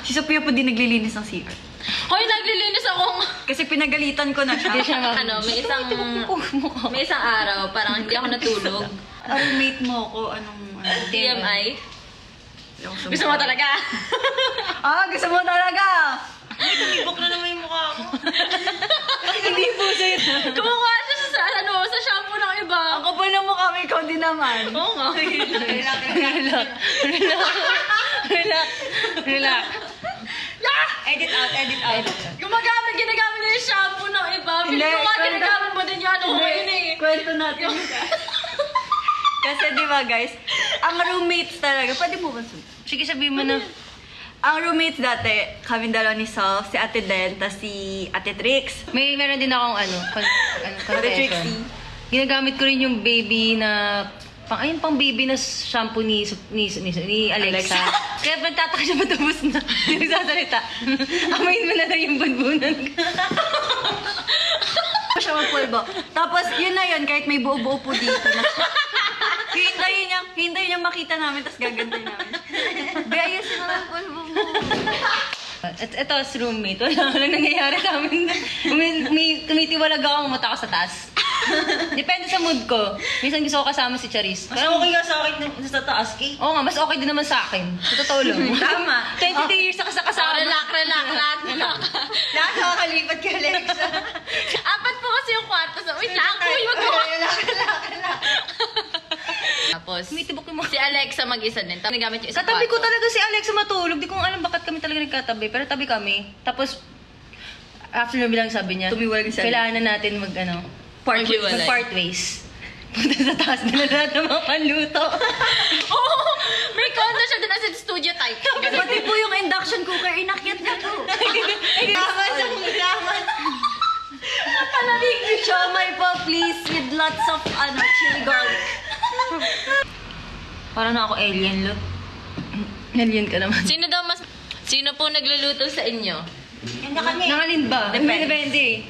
Si Sophia po din naglilinis ng CR. Hoy, naglilinis akong... Kasi pinagalitan ko na siya. May isang araw, parang hindi ako natulog. Roommate mo ko, anong... TMI? Gusto mo talaga? Gusto mo talaga! Ay, tumibok na naman yung mukha ko. Hindi po sa'yo. Kumukuha siya sa shampoo ng iba. Ang kapal na mukha mo, ikaw din naman. Oo nga. Relax. Edit out. Ginagamit niya yung shampoo ng iba. Feeling ko nga ginagamit mo din yung ano ko yun eh. Kwento natin. Kasi di ba guys, ang roommates talaga, pwede mo ba Sige, sabihin mo na. Ang roommates dati, kami dalawa ni Sol, si Ate Den, tas si Ate Trix. Meron din akong Ate confession. Trixie. Ginagamit ko rin yung baby na pang baby na shampoo ni Alexa. Kaya nagtataka siya matapos na. Hindi nagsasalita. Amayin mo na lang yung bunbunan. Siya magpulbo. Tapos yun na yun, kahit may buo-buo po dito. Hintayin niyang makita namin, tapos gagantay namin. Be, ayusin mo lang pulbo mo. Ito, as roommate, walang nangyayari sa amin. Tumitiwalag ako, umata ako sa taas. Depende sa mood ko. Minsan gusto ko kasama si Charis. Mas okay ka sa akin sa taas, Kay. Oo nga, mas okay din naman sa akin. Sa totoo lang. Tama. 23 years ako sa kasama. Relax. Lahat nakakalipat ka, Alexa. Apat po kasi yung kwarto sa... Wait lang, kuy, wag mo. Tapos, Tumitibok yung mga... si Alexa mag-isa din. Tapos, nagamit yung isang Katabi ko kwarto. talaga si Alexa matulog. Di ko alam bakit kami talaga nagkatabi. Pero tabi kami. Tapos, after na bilang sabi niya, Tumiwalag siya. kailangan na natin mag-part ways. Punta sa taas na lahat ng mga panluto. Oo! May condo siya din as in studio type. Pati po yung induction cooker, inakyat niya to. Naman sa hulaman. Palamig yung siomay po, please, with lots of, chili garlic. Parang na ako alien, look. Alien ka naman. Sino po nagluluto sa inyo? Nangalin ba? Depende.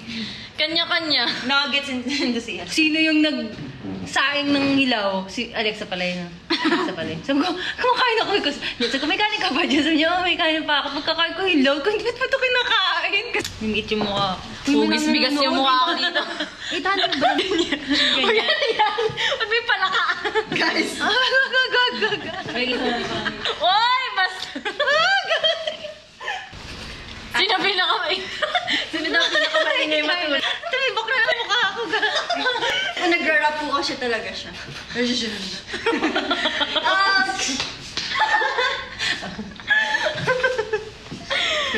Kanya-kanya. Nuggets in the sea. Sino yung nagsaing ng hilaw? Si Alexa pala yun. Alexa pala yun. Sabi ko, kumakain ako. Sabi ko, may kanin ka ba dyan? Sabi niya, may kanin pa ako. Pagkakain ko hilaw, kung ba't ba ito kinakain? Lumit yung mukha. Hugis-bigas yung mukha ko dito. Itahan mo ba? Yan. Ba't may palaka? Guys. Oy! Basta! Sino pinakamain? Sino daw pinakamaingay matulog? Tumibok na lang mukha ako. Kung nagra-rap po kasi talaga siya.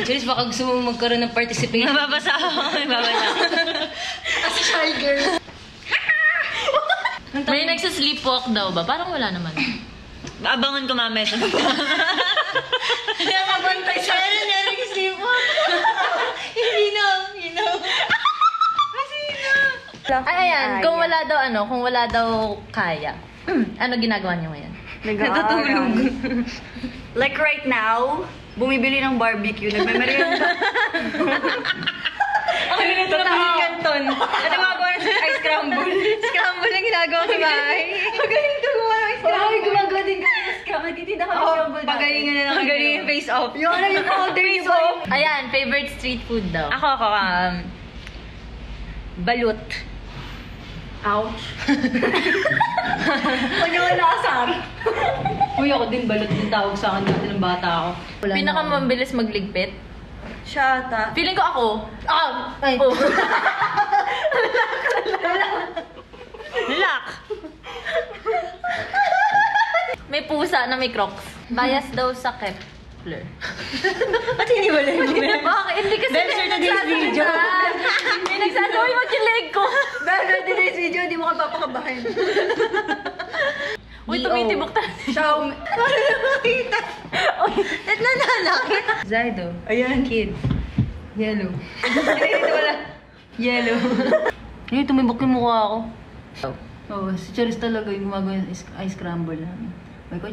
Charis, baka gusto mo magkaroon ng participation. Nababasa ako. As a shy girl. May nagsasleepwalk daw ba? Parang wala naman. Abangan ko mamaya. Kaya mabantay siya. Ay, ayan. Kung wala daw kaya. Ano ginagawa niyo ngayon? Natutulog. Like right now, bumibili ng barbecue, nagme-merienda. Ako yung natutulog kanton. At gumagawa ng ice scramble. Scramble ang ginagawa sa bahay. Magaling ito gumawa ng scramble. Ay, gumagawa din kami ng scramble. Nagtitinda kami ng scramble dati. Pagalingan na lang. Pagalingan yung face off. Yung yung powder Face off. Ayan, favorite street food daw. Ako, balut. Ouch. Huwag niyo inasar. Uy, ako din balut din tawag sa akin dati ng bata ako. Pinakamabilis magligpit? Siya ata. Feeling ko ako. Ay. Oh. Lock! May pusa na may crocs. Bias daw sa Kepler. Ba't hindi wala yung Bakit? Hindi kasi Benzer na this video. May nagsasabi mag-leg ko. Dahil today's video, hindi mo ka papakabahin. Uy, tumitibok tayo. Xiaomi. Paano nakakita? At nanalaki. Zydo. Ayan. Kid. Yellow. Hindi wala. Yellow. Yun, tumibok yung mukha ako. Oo, si Charis talaga yung gumagawa ng ice scramble namin. May ko,